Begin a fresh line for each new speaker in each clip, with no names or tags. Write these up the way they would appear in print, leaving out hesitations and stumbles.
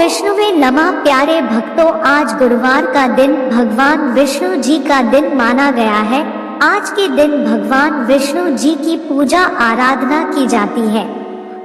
विष्णुवे नमः। प्यारे भक्तों, आज गुरुवार का दिन भगवान विष्णु जी का दिन माना गया है। आज के दिन भगवान विष्णु जी की पूजा आराधना की जाती है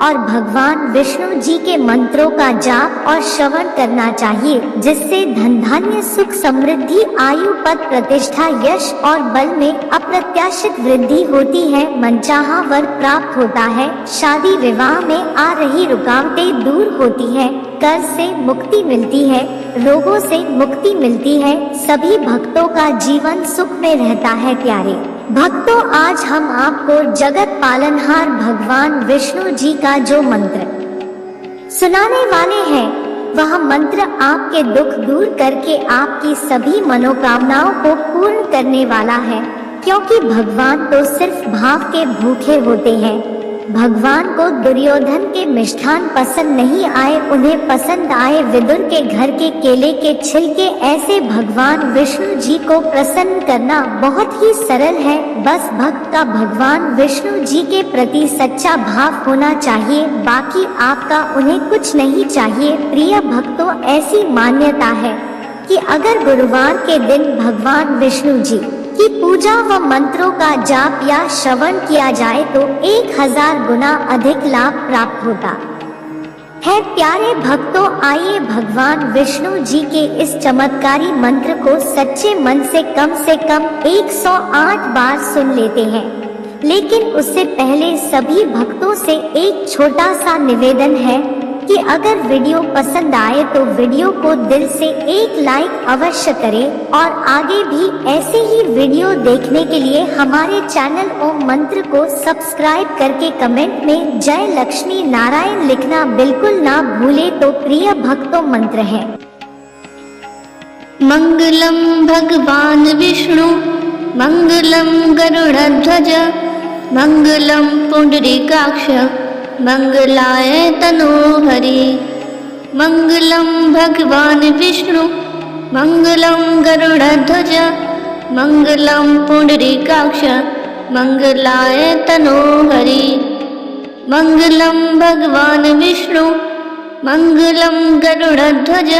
और भगवान विष्णु जी के मंत्रों का जाप और श्रवण करना चाहिए, जिससे धन धान्य सुख समृद्धि आयु पद प्रतिष्ठा यश और बल में अप्रत्याशित वृद्धि होती है। मनचाहा वर प्राप्त होता है, शादी विवाह में आ रही रुकावटें दूर होती है, कर्ज से मुक्ति मिलती है, रोगों से मुक्ति मिलती है। सभी भक्तों का जीवन सुख में रहता है। प्यारे भक्तों, आज हम आपको जगत पालनहार भगवान विष्णु जी का जो मंत्र सुनाने वाले हैं, वह मंत्र आपके दुख दूर करके आपकी सभी मनोकामनाओं को पूर्ण करने वाला है। क्योंकि भगवान तो सिर्फ भाव के भूखे होते हैं। भगवान को दुर्योधन के मिष्ठान पसंद नहीं आए, उन्हें पसंद आए विदुर के घर के केले के छिलके। ऐसे भगवान विष्णु जी को प्रसन्न करना बहुत ही सरल है। बस भक्त का भगवान विष्णु जी के प्रति सच्चा भाव होना चाहिए, बाकी आपका उन्हें कुछ नहीं चाहिए। प्रिय भक्तों, ऐसी मान्यता है कि अगर गुरुवार के दिन भगवान विष्णु जी की पूजा व मंत्रों का जाप या श्रवण किया जाए तो 1000 गुना अधिक लाभ प्राप्त होता है। प्यारे भक्तों, आइए भगवान विष्णु जी के इस चमत्कारी मंत्र को सच्चे मन से कम 108 बार सुन लेते हैं। लेकिन उससे पहले सभी भक्तों से एक छोटा सा निवेदन है कि अगर वीडियो पसंद आए तो वीडियो को दिल से एक लाइक अवश्य करें और आगे भी ऐसे ही वीडियो देखने के लिए हमारे चैनल ओम मंत्र को सब्सक्राइब करके कमेंट में जय लक्ष्मी नारायण लिखना बिल्कुल ना भूले। तो प्रिय भक्तों, मंत्र है।
मंगलम भगवान विष्णु मंगलम गरुड़ध्वज मंगलम पुंडरीकाक्ष मंगलाय तनोहरि। मंगलम भगवान विष्णु मंगलम गरुड़ध्वज मंगलम पुंडरीकाक्ष मंगलाय तनोहरि। मंगलम भगवान विष्णु मंगलम गरुड़ध्वज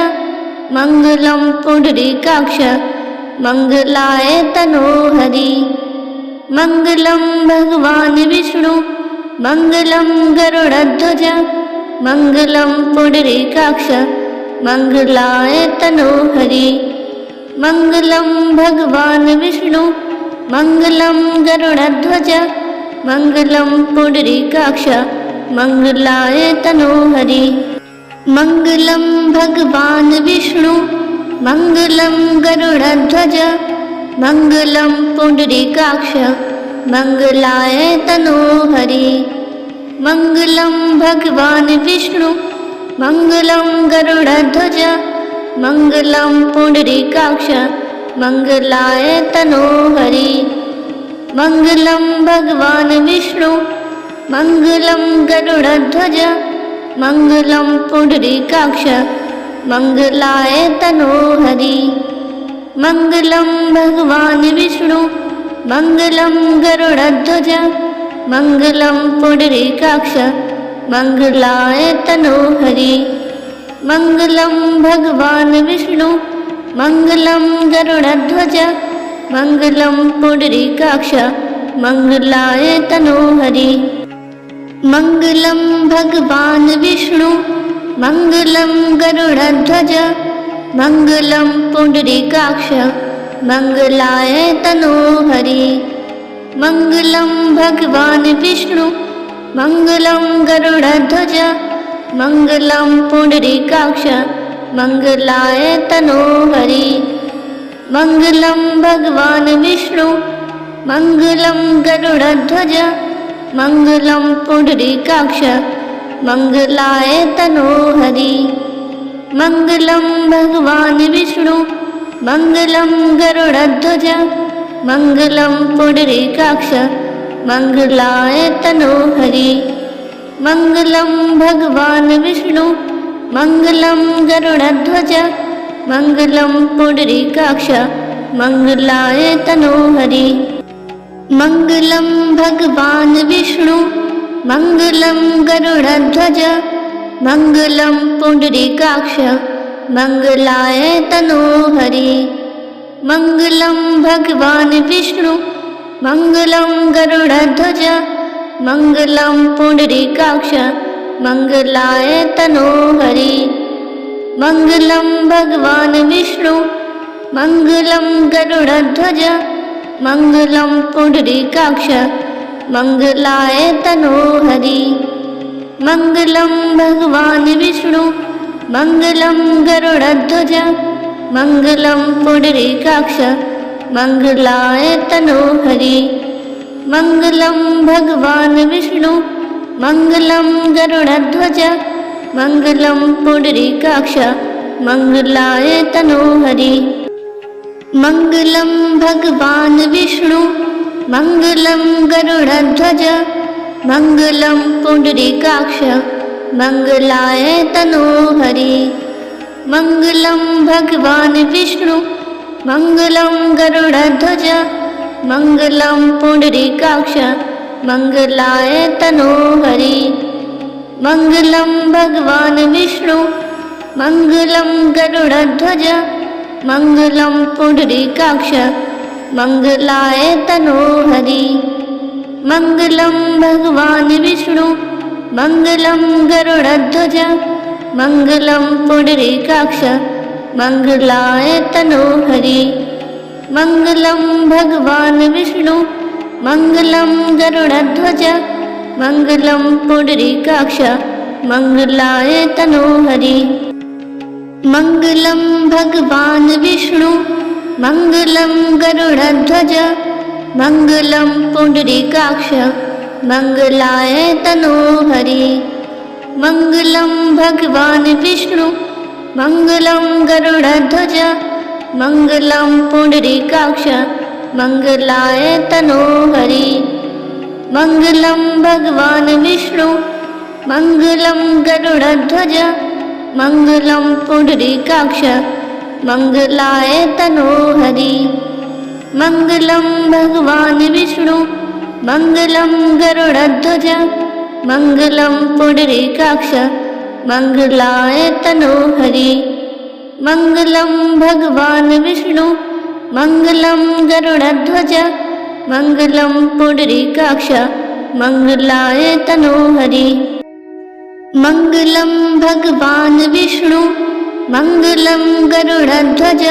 मंगलम पुंडरीकाक्ष मंगलाय तनोहरि। मंगलम भगवान विष्णु मंगलम गरुड़ध्वज मंगलम पुंडरीकाक्ष मंगलाय तनोहरि। मंगलम भगवान विष्णु मंगलम गरुड़ध्वज मंगलम पुंडरीकाक्ष मंगलाय तनोहरि। मंगलम भगवान विष्णु मंगलम गरुड़ध्वज मंगलम पुंडरीकाक्ष मंगलाय तनोहरि। मंगलम भगवान विष्णु मंगलम गरुड़ध्वज मंगलम पुंडरीकाक्ष मंगलाय तनोहरि। मंगलम भगवान विष्णु मंगलम गरुड़ध्वज मंगलम पुंडरीकाक्ष मंगलाय तनोहरि। मंगलम भगवान विष्णु मंगलम गरुड़ध्वज मंगलम पुंडरीकाक्ष मंगलाय तनोहरि। मंगलम भगवान विष्णु मंगलम गरुड़ध्वज मंगलम पुंडरीकाक्ष मंगलाय तनोहरि। मंगलम भगवान विष्णु मंगलम गरुड़ध्वज मंगलम पुंडरीकाक्ष मंगलाय तनोहरि। मंगलम भगवान विष्णु मंगलम गरुड़ध्वज मंगलम पुंडरीकाक्ष मंगलाय तनोहरि। मंगलम भगवान विष्णु मंगलम गरुड़ध्वज मंगलम पुंडरीकाक्ष मंगलाय तनोहरि। मंगलम भगवान विष्णु मंगलम गरुड़ध्वज मंगलम पुंडरीकाक्ष मंगलाय तनोहरि। मंगलम भगवान विष्णु मंगलम गरुड़ध्वज मंगलम पुंडरीकाक्ष मंगलाय तनोहरि। मंगलम भगवान विष्णु मंगलम गरुड़ध्वज मङ्गलं पुण्डरीकाक्ष मङ्गलाय तनोहरि मङ्गलं भगवान् विष्णु मङ्गलं गरुडध्वज मङ्गलं पुण्डरीकाक्ष मङ्गलाय तनोहरि मङ्गलं भगवान् विष्णु मङ्गलं गरुडध्वज मङ्गलं पुण्डरीकाक्ष मङ्गलाय तनोहरि मङ्गलं भगवान् विष्णु मङ्गलं गरुडध्वज मङ्गलं पुण्डरीकाक्ष मङ्गलाय तनोहरि मङ्गलं भगवान् विष्णु मङ्गलं गरुडध्वज मङ्गलं पुण्डरीकाक्ष मङ्गलाय तनोहरि मङ्गलं भगवान् विष्णु मङ्गलं गरुडध्वज मङ्गलं पुण्डरीकाक्ष मङ्गलाय तनोहरि मङ्गलं भगवान् विष्णु मङ्गलं गरुडध्वज मङ्गलं पुण्डरीकाक्ष मङ्गलाय तनोहरि मङ्गलं भगवान् विष्णु मङ्गलं गरुडध्वज मङ्गलं पुण्डरीकाक्ष मङ्गलाय तनोहरि मङ्गलं भगवान् विष्णु मङ्गलं गरुडध्वज मङ्गलं पुण्डरीकाक्ष मङ्गलाय तनोहरि मङ्गलं भगवान् विष्णु मङ्गलं गरुडध्वज मङ्गलं पुण्डरीकाक्ष मङ्गलाय तनोहरि मङ्गलं भगवान् विष्णु मङ्गलं गरुडध्वज मङ्गलं पुण्डरीकाक्ष मङ्गलाय तनोहरि मङ्गलं भगवान् विष्णु मङ्गलं गरुडध्वज मङ्गलं पुण्डरीकाक्ष मङ्गलाय तनोहरि मङ्गलं भगवान् विष्णु मङ्गलं गरुडध्वज मङ्गलं पुण्डरीकाक्ष मङ्गलाय तनोहरि मङ्गलं भगवान् विष्णु मङ्गलं गरुडध्वज मङ्गलं पुण्डरीकाक्ष मङ्गलाय तनोहरि मङ्गलं भगवान् विष्णु मङ्गलं गरुडध्वज मङ्गलं पुण्डरीकाक्ष मङ्गलाय तनोहरि मङ्गलं भगवान् विष्णु मङ्गलं गरुडध्वज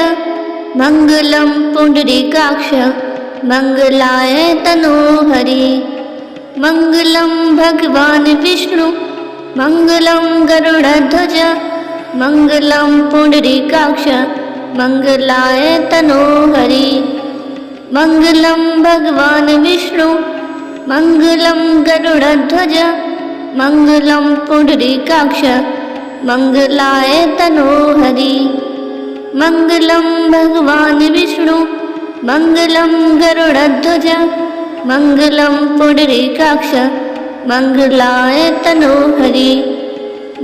मङ्गलं पुण्डरीकाक्ष मङ्गलाय तनोहरि मङ्गलं भगवान् विष्णु मङ्गलं गरुडध्वज मङ्गलं पुण्डरीकाक्ष मङ्गलाय तनोहरि मङ्गलं भगवान् विष्णु मङ्गलं गरुडध्वज मङ्गलं पुण्डरीकाक्ष मङ्गलाय तनोहरि मङ्गलं भगवान् विष्णु मङ्गलं गरुडध्वज मङ्गलं पुण्डरीकाक्ष मङ्गलाय तनोहरि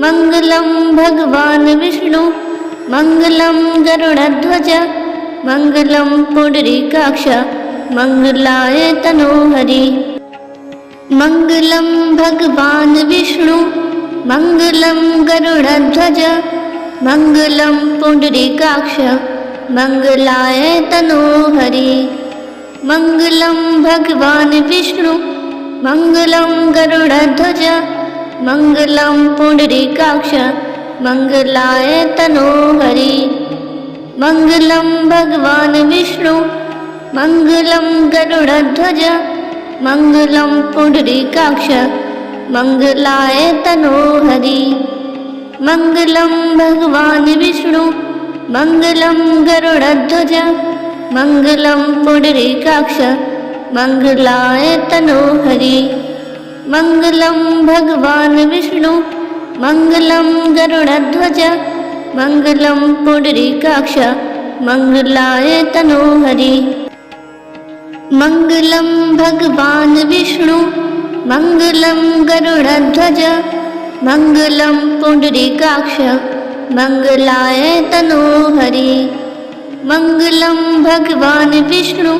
मङ्गलं भगवान् विष्णु मङ्गलं गरुडध्वज मङ्गलं पुण्डरीकाक्ष मङ्गलाय तनोहरि मङ्गलं भगवान् विष्णु मङ्गलं गरुडध्वज मङ्गलं पुण्डरीकाक्ष मङ्गलाय तनोहरि मङ्गलं भगवान् विष्णु मङ्गलं गरुडध्वज मङ्गलं पुण्डरीकाक्ष मङ्गलाय तनोहरि मङ्गलं भगवान् विष्णु मङ्गलं गरुडध्वज मङ्गलं पुण्डरीकाक्ष मङ्गलाय तनोहरि मङ्गलं भगवान् विष्णु मङ्गलं गरुडध्वज मङ्गलं पुण्डरीकाक्ष मङ्गलाय तनोहरि मङ्गलं भगवान् विष्णु मङ्गलं गरुडध्वज मङ्गलं पुण्डरीकाक्ष मङ्गलाय तनोहरि मङ्गलं भगवान् विष्णु मङ्गलं गरुडध्वज मङ्गलं पुण्डरीकाक्ष मङ्गलाय तनोहरि मङ्गलं भगवान् विष्णु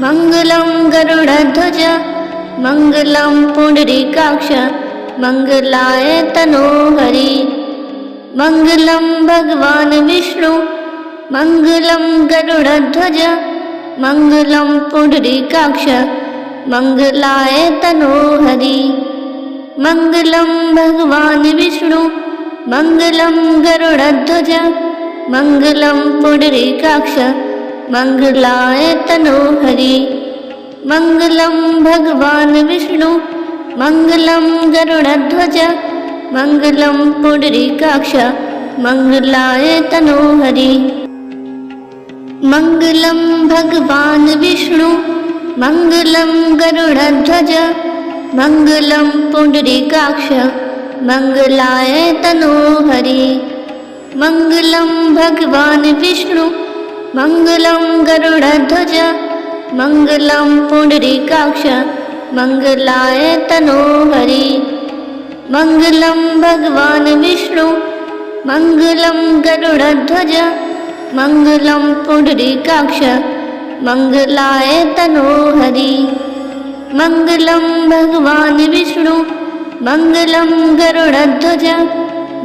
मङ्गलं गरुडध्वज मङ्गलं पुण्डरीकाक्ष मंगलाय तनोहरि। मंगलम भगवान विष्णु मंगलम गरुड़ध्वज मंगलम पुंडरीकाक्ष मंगलाय तनोहरि। मंगलम भगवान विष्णु मंगलम गरुड़ध्वज मंगलम पुंडरीकाक्ष मंगलाय तनोहरि। मंगलम भगवान विष्णु मंगलम गरुड़ध्वज मंगलम पुंडरीकाक्ष मंगलाय तनोहरि। मंगलम भगवान विष्णु मंगलम गरुड़ध्वज मंगलम पुंडरीकाक्ष मंगलाय तनोहरि। मंगलम भगवान विष्णु मंगलम गरुड़ध्वज मंगलम पुंडरीकाक्ष मंगलाय तनोहरि। मंगलम भगवान विष्णु मंगलम गरुड़ध्वज मंगलम पुंडरीकाक्ष मंगलाय तनोहरि। मंगलम भगवान विष्णु मंगलम गरुड़ध्वज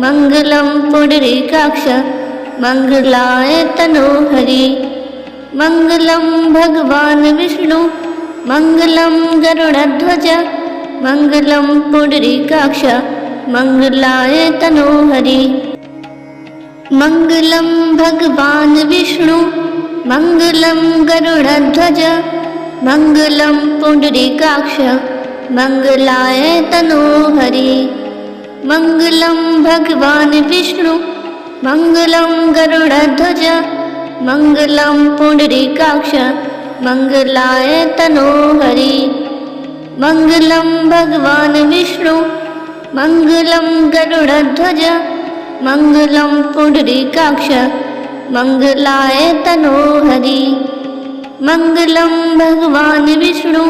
मंगलम पुंडरीकाक्ष मंगलाय तनोहरि। मंगलम भगवान विष्णु मंगलम गरुड़ध्वज मंगलम पुंडरीकाक्ष मंगलाय तनोहरि। मंगलम भगवान विष्णु मंगलम गरुड़ध्वज मंगलम पुंडरीकाक्ष मंगलाय तनोहरि। मंगलम भगवान विष्णु मंगलम गरुड़ध्वज मंगलम पुंडरीकाक्ष मंगलाय तनोहरि। मंगलम भगवान विष्णु मंगलम गरुड़ध्वज मंगलम पुंडरीकाक्ष मंगलाय तनोहरि। मंगलम भगवान विष्णु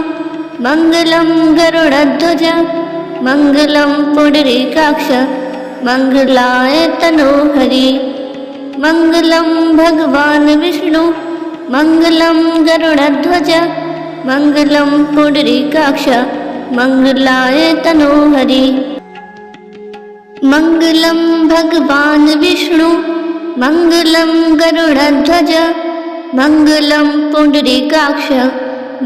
मंगलम गरुड़ध्वज मंगलम पुंडरीकाक्ष मंगलाय तनोहरि। मंगलम भगवान विष्णु मंगलम गरुड़ध्वज मंगलम पुंडरीकाक्ष मंगलाय तनोहरि। मंगलम भगवान विष्णु मंगलम गरुड़ध्वज मंगलम पुंडरीकाक्ष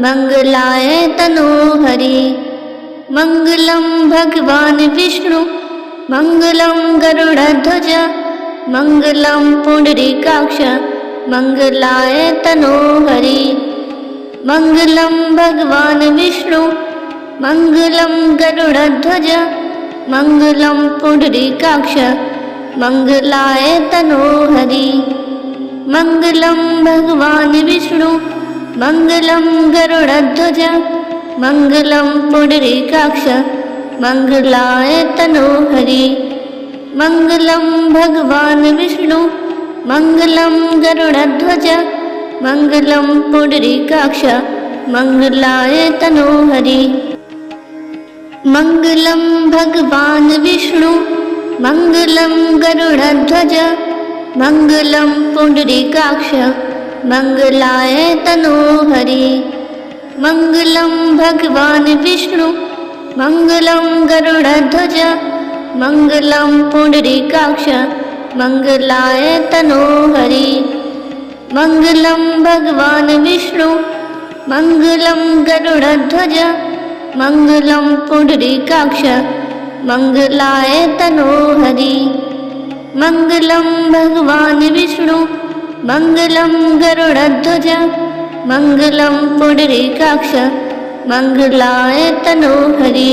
मंगलाय तनोहरि। मंगलम भगवान विष्णु मंगलम गरुड़ध्वज मंगलम पुंडरीकाक्ष मंगलाय तनोहरि। मंगलम भगवान विष्णु मंगलम गरुड़ध्वज मंगलम पुंडरीकाक्ष मंगलाय तनोहरि। मंगलम भगवान विष्णु मंगलम गरुड़ध्वज मंगलम पुंडरीकाक्ष मंगलाय तनोहरि। मंगलम भगवान विष्णु मंगलम गरुड़ध्वज मंगलम पुंडरीकाक्ष मंगलाय तनोहरि। मंगलम भगवान विष्णु मंगलम गरुड़ध्वज मंगलम पुंडरीकाक्ष मंगलाय तनोहरि। मंगलम भगवान विष्णु मंगलम गरुड़ध्वज मंगलम पुंडरीकाक्ष मंगलाय तनोहरि। मंगलम भगवान विष्णु मंगलम गरुड़ध्वज मंगलम पुंडरीकाक्ष मंगलाय तनोहरि। मंगलम भगवान विष्णु मंगलम गरुड़ध्वज मंगलम पुंडरीकाक्ष मंगलाय तनोहरि।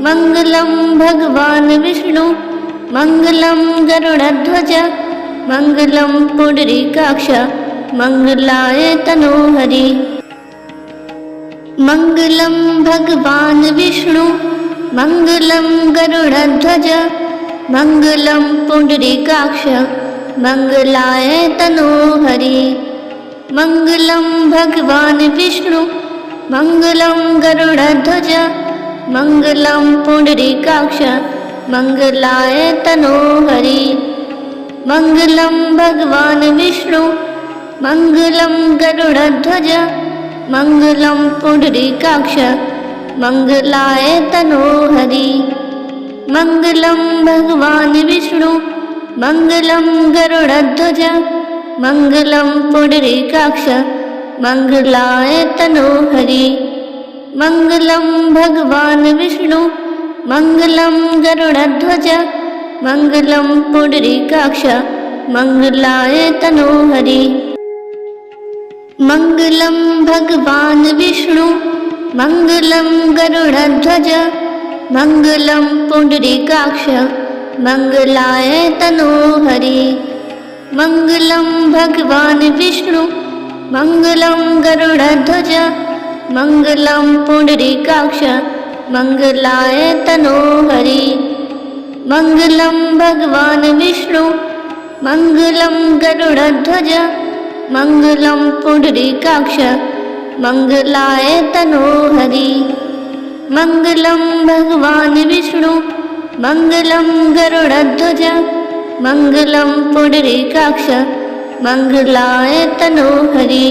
मंगलम भगवान विष्णु मंगलम गरुड़ध्वज मंगलम पुंडरीकाक्ष मंगलाय तनोहरि। मंगलम भगवान विष्णु मंगलम गरुड़ध्वज मंगलम पुंडरीकाक्ष मंगलाय तनोहरि। मंगलम भगवान विष्णु मंगलम गरुड़ध्वज मंगलम पुंडरीकाक्ष मंगलाय तनोहरि। मंगलम भगवान विष्णु मंगलम गरुड़ध्वज मंगलम पुंडरीकाक्ष मंगलाय तनोहरि। मङ्गलं भगवान् विष्णु मङ्गलं गरुडध्वज मङ्गलं पुण्डरीकाक्ष मङ्गलाय तनोहरि मङ्गलं भगवान् विष्णु मङ्गलं गरुडध्वज मङ्गलं पुण्डरीकाक्ष मङ्गलाय तनोहरि मङ्गलं भगवान् विष्णु मङ्गलं गरुडध्वज मङ्गलं पुण्डरीकाक्ष मङ्गलाय तनोहरि मङ्गलं भगवान् विष्णु मङ्गलं गरुडध्वज मङ्गलं पुण्डरीकाक्ष मङ्गलाय तनोहरि मङ्गलं भगवान् विष्णु मङ्गलं गरुडध्वज मङ्गलं पुण्डरीकाक्ष मङ्गलाय तनोहरि मङ्गलं भगवान् विष्णु मङ्गलं गरुडध्वज मङ्गलं पुण्डरीकाक्ष मङ्गलाय तनोहरि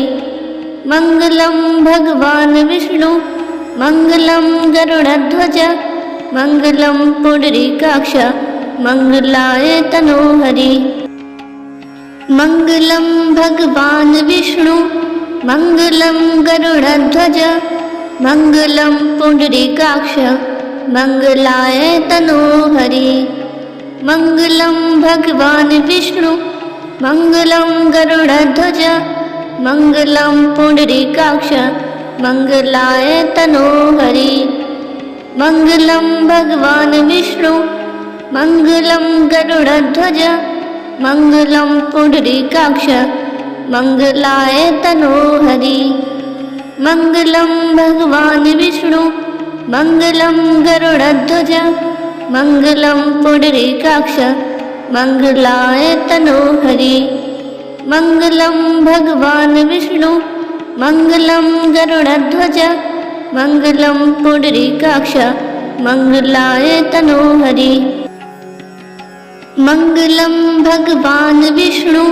मङ्गलं भगवान् विष्णु मङ्गलं गरुडध्वज मङ्गलं पुण्डरीकाक्ष मङ्गलाय तनोहरि मङ्गलं भगवान् विष्णु मङ्गलं गरुडध्वज मङ्गलं पुण्डरीकाक्ष मङ्गलाय तनोहरि मङ्गलं भगवान् विष्णु मङ्गलं गरुडध्वज मङ्गलं पुण्डरीकाक्ष मङ्गलाय तनोहरि मङ्गलं भगवान् विष्णु मङ्गलं गरुडध्वज मङ्गलं पुण्डरीकाक्ष मङ्गलाय तनोहरि मङ्गलं भगवान् विष्णु मङ्गलं गरुडध्वज मङ्गलं पुण्डरीकाक्ष मङ्गलाय तनोहरि मङ्गलं भगवान् विष्णु मङ्गलं गरुडध्वज मङ्गलं पुण्डरीकाक्ष मङ्गलाय तनोहरि मङ्गलं भगवान् विष्णु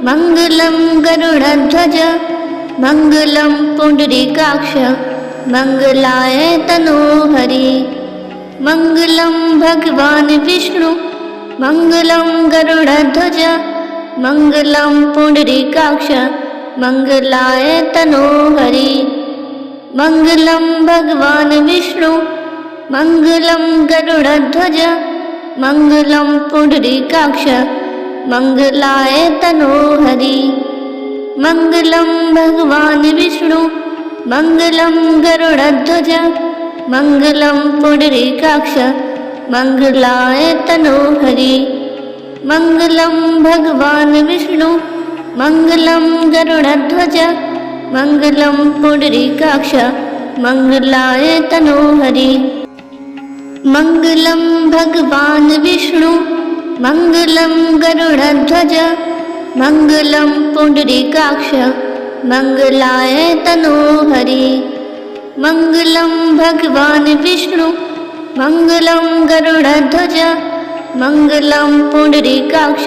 मङ्गलं गरुडध्वज मङ्गलं पुण्डरीकाक्ष मङ्गलाय तनोहरि मङ्गलं भगवान् विष्णु मङ्गलं गरुडध्वज मङ्गलं पुण्डरीकाक्ष मङ्गलाय तनोहरि मङ्गलं भगवान् विष्णु मङ्गलं गरुडध्वज मङ्गलं पुण्डरीकाक्ष मङ्गलाय तनोहरि मङ्गलं भगवान् विष्णु मङ्गलं गरुडध्वज मङ्गलं पुण्डरीकाक्ष मङ्गलाय तनोहरि मङ्गलं भगवान् विष्णु मङ्गलं गरुडध्वज मङ्गलं पुण्डरीकाक्ष मङ्गलाय तनोहरि मङ्गलं भगवान् विष्णु मङ्गलं गरुडध्वज मङ्गलं पुण्डरीकाक्ष मङ्गलाय तनोहरि मङ्गलं भगवान् विष्णु मङ्गलं गरुडध्वज मङ्गलं पुण्डरीकाक्ष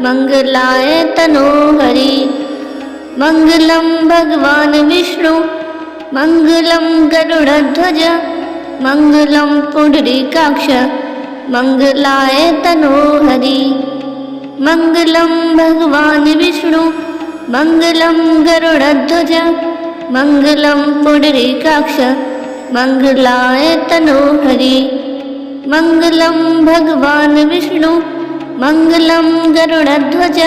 मङ्गलाय तनोहरि मङ्गलं भगवान् विष्णु मङ्गलं गरुडध्वज मङ्गलं पुण्डरीकाक्ष मङ्गलाय तनोहरि मङ्गलं भगवान् विष्णु मङ्गलं गरुडध्वज मङ्गलं पुण्डरीकाक्ष मङ्गलाय तनोहरि मङ्गलं भगवान् विष्णु मङ्गलं गरुडध्वज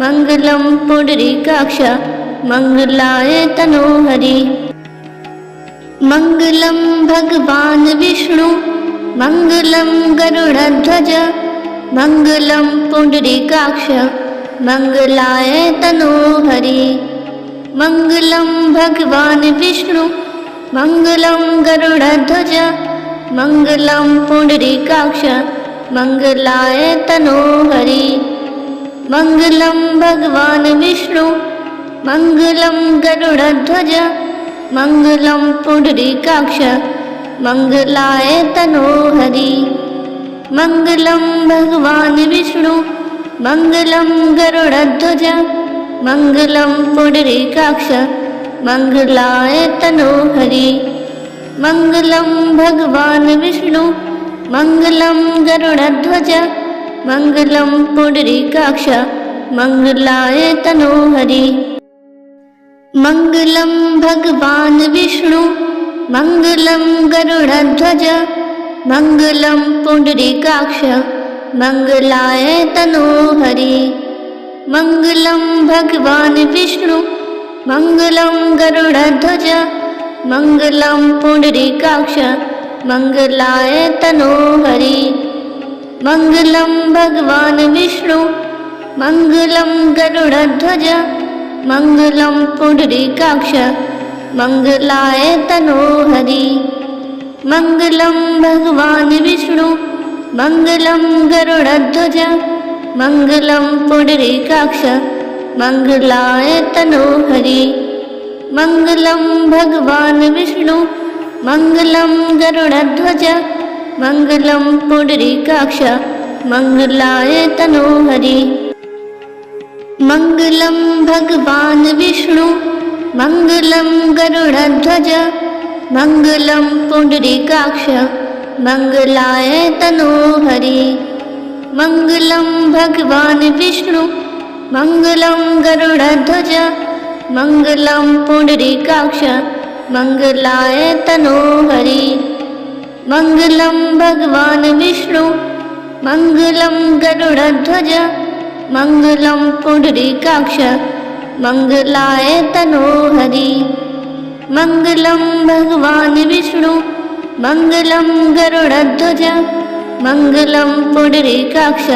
मङ्गलं पुण्डरीकाक्ष मङ्गलाय तनोहरि मङ्गलं भगवान् विष्णु मङ्गलं गरुडध्वज मङ्गलं पुण्डरीकाक्ष मङ्गलाय तनोहरि मङ्गलं भगवान् विष्णु मङ्गलं गरुडध्वज मङ्गलं पुण्डरीकाक्ष मङ्गलाय तनोहरि मङ्गलं भगवान् विष्णु मङ्गलं गरुडध्वज मङ्गलं पुण्डरीकाक्ष मङ्गलाय तनोहरि मङ्गलं भगवान् विष्णु मङ्गलं गरुडध्वज मङ्गलं पुण्डरीकाक्ष मङ्गलाय तनोहरि मङ्गलं भगवान् विष्णु मङ्गलं गरुडध्वज मङ्गलं पुण्डरीकाक्ष मङ्गलाय तनोहरि मङ्गलं भगवान् विष्णु मङ्गलं गरुडध्वज मङ्गलं पुण्डरीकाक्ष मङ्गलाय तनोहरि मङ्गलं भगवान् विष्णु मङ्गलं गरुडध्वज मङ्गलं पुण्डरीकाक्ष मङ्गलाय तनोहरि मङ्गलं भगवान् विष्णु मङ्गलं गरुडध्वज मङ्गलं पुण्डरीकाक्ष मङ्गलाय तनोहरि मङ्गलं भगवान् विष्णु मङ्गलं गरुडध्वज मङ्गलं पुण्डरीकाक्ष मङ्गलाय तनोहरि मङ्गलं भगवान् विष्णु मङ्गलं गरुडध्वज मङ्गलं पुण्डरीकाक्ष मङ्गलाय तनोहरि मङ्गलं भगवान् विष्णु मङ्गलं गरुडध्वज मङ्गलं पुण्डरीकाक्ष मङ्गलाय तनोहरि मङ्गलं भगवान् विष्णु मङ्गलं गरुडध्वज मङ्गलं पुण्डरीकाक्ष मङ्गलाय तनोहरि मङ्गलं भगवान् विष्णु मङ्गलं गरुडध्वज मङ्गलं पुण्डरीकाक्ष मङ्गलाय तनोहरि मङ्गलं भगवान् विष्णु मङ्गलं गरुडध्वज मङ्गलं पुण्डरीकाक्ष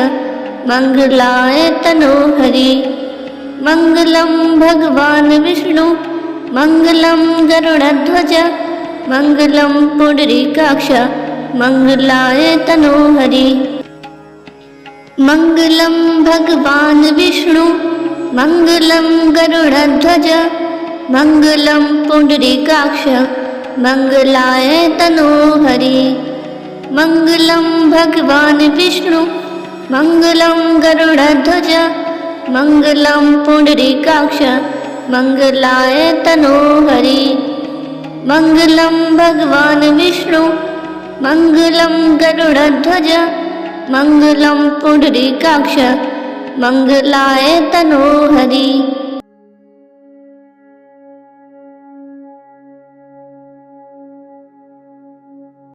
मङ्गलाय तनोहरि मङ्गलं भगवान् विष्णु मङ्गलं गरुडध्वज मङ्गलं पुण्डरीकाक्ष मङ्गलाय तनोहरि मङ्गलं भगवान् विष्णु मङ्गलं गरुडध्वज मङ्गलं पुण्डरीकाक्ष मङ्गलाय तनोहरि मङ्गलं भगवान् विष्णु मङ्गलं गरुडध्वज मङ्गलं पुण्डरीकाक्ष मङ्गलाय तनोहरि मङ्गलं भगवान् विष्णु मङ्गलं गरुडध्वज मङ्गलं पुण्डरीकाक्ष मङ्गलाय तनोहरि।